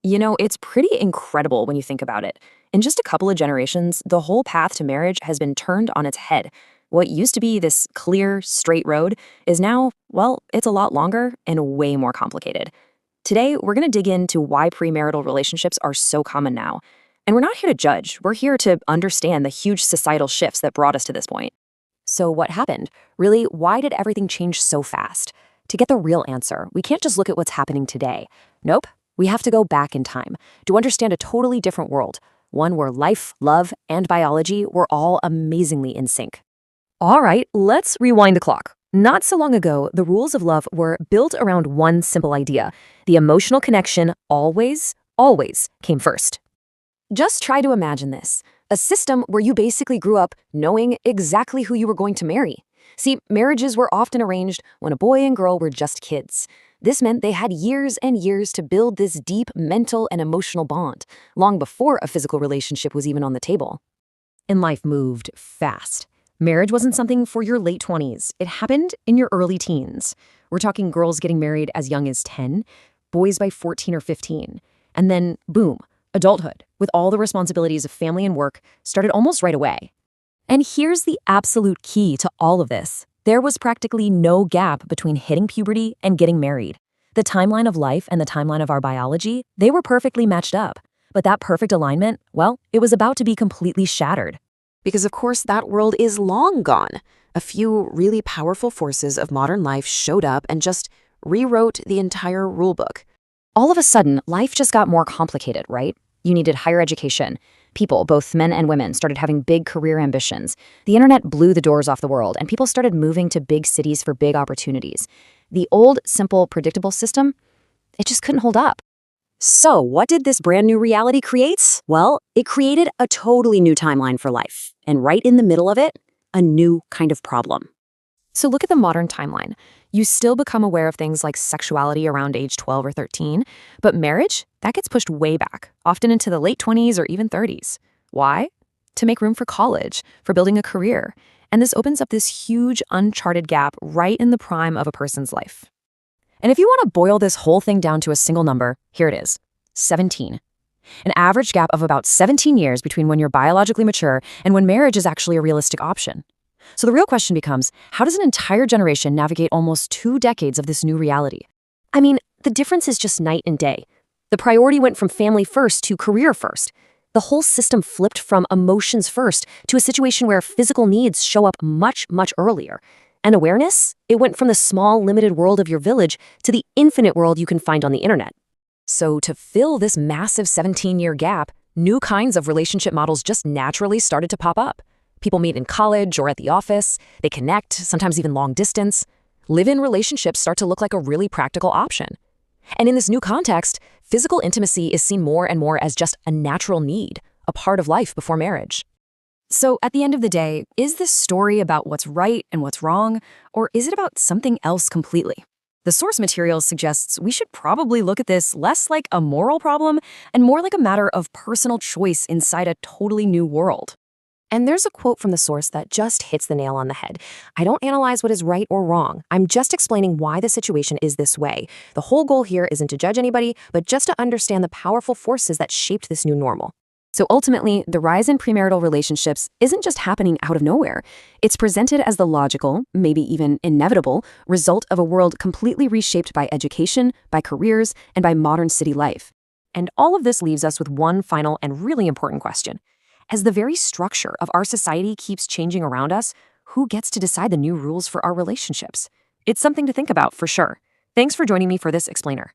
It's pretty incredible when you think about it. In just a couple of generations, the whole path to marriage has been turned on its head. What used to be this clear, straight road is now, well, it's a lot longer and way more complicated. Today, we're going to dig into why premarital relationships are so common now. And we're not here to judge, we're here to understand the huge societal shifts that brought us to this point. So, what happened? Really, why did everything change so fast? To get the real answer, we can't just look at what's happening today. Nope. We have to go back in time to understand a totally different world, one where life, love, and biology were all amazingly in sync. All right, let's rewind the clock. Not so long ago, the rules of love were built around one simple idea. The emotional connection always, always came first. Just try to imagine this, a system where you basically grew up knowing exactly who you were going to marry. See, marriages were often arranged when a boy and girl were just kids. This meant they had years and years to build this deep mental and emotional bond, long before a physical relationship was even on the table. And life moved fast. Marriage wasn't something for your late 20s. It happened in your early teens. We're talking girls getting married as young as 10, boys by 14 or 15. And then, boom, adulthood, with all the responsibilities of family and work, started almost right away. And here's the absolute key to all of this. There was practically no gap between hitting puberty and getting married. The timeline of life and the timeline of our biology, they were perfectly matched up. But that perfect alignment, well, it was about to be completely shattered. Because of course that world is long gone. A few really powerful forces of modern life showed up and just rewrote the entire rulebook. All of a sudden, life just got more complicated, right? You needed higher education. People, both men and women, started having big career ambitions. The internet blew the doors off the world, and people started moving to big cities for big opportunities. The old, simple, predictable system, it just couldn't hold up. So, what did this brand new reality create? Well, it created a totally new timeline for life. And right in the middle of it, a new kind of problem. So look at the modern timeline. You still become aware of things like sexuality around age 12 or 13, but marriage, that gets pushed way back, often into the late 20s or even 30s. Why? To make room for college, for building a career. And this opens up this huge uncharted gap right in the prime of a person's life. And if you want to boil this whole thing down to a single number, here it is, 17. An average gap of about 17 years between when you're biologically mature and when marriage is actually a realistic option. So the real question becomes, how does an entire generation navigate almost 2 decades of this new reality? I mean, the difference is just night and day. The priority went from family first to career first. The whole system flipped from emotions first to a situation where physical needs show up much, much earlier. And awareness, it went from the small, limited world of your village to the infinite world you can find on the internet. So to fill this massive 17-year gap, new kinds of relationship models just naturally started to pop up. People meet in college or at the office, they connect, sometimes even long distance. Live-in relationships start to look like a really practical option. And in this new context, physical intimacy is seen more and more as just a natural need, a part of life before marriage. So at the end of the day, is this story about what's right and what's wrong, or is it about something else completely? The source material suggests we should probably look at this less like a moral problem and more like a matter of personal choice inside a totally new world. And there's a quote from the source that just hits the nail on the head. I don't analyze what is right or wrong. I'm just explaining why the situation is this way. The whole goal here isn't to judge anybody, but just to understand the powerful forces that shaped this new normal. So ultimately, the rise in premarital relationships isn't just happening out of nowhere. It's presented as the logical, maybe even inevitable, result of a world completely reshaped by education, by careers, and by modern city life. And all of this leaves us with one final and really important question. As the very structure of our society keeps changing around us, who gets to decide the new rules for our relationships? It's something to think about for sure. Thanks for joining me for this explainer.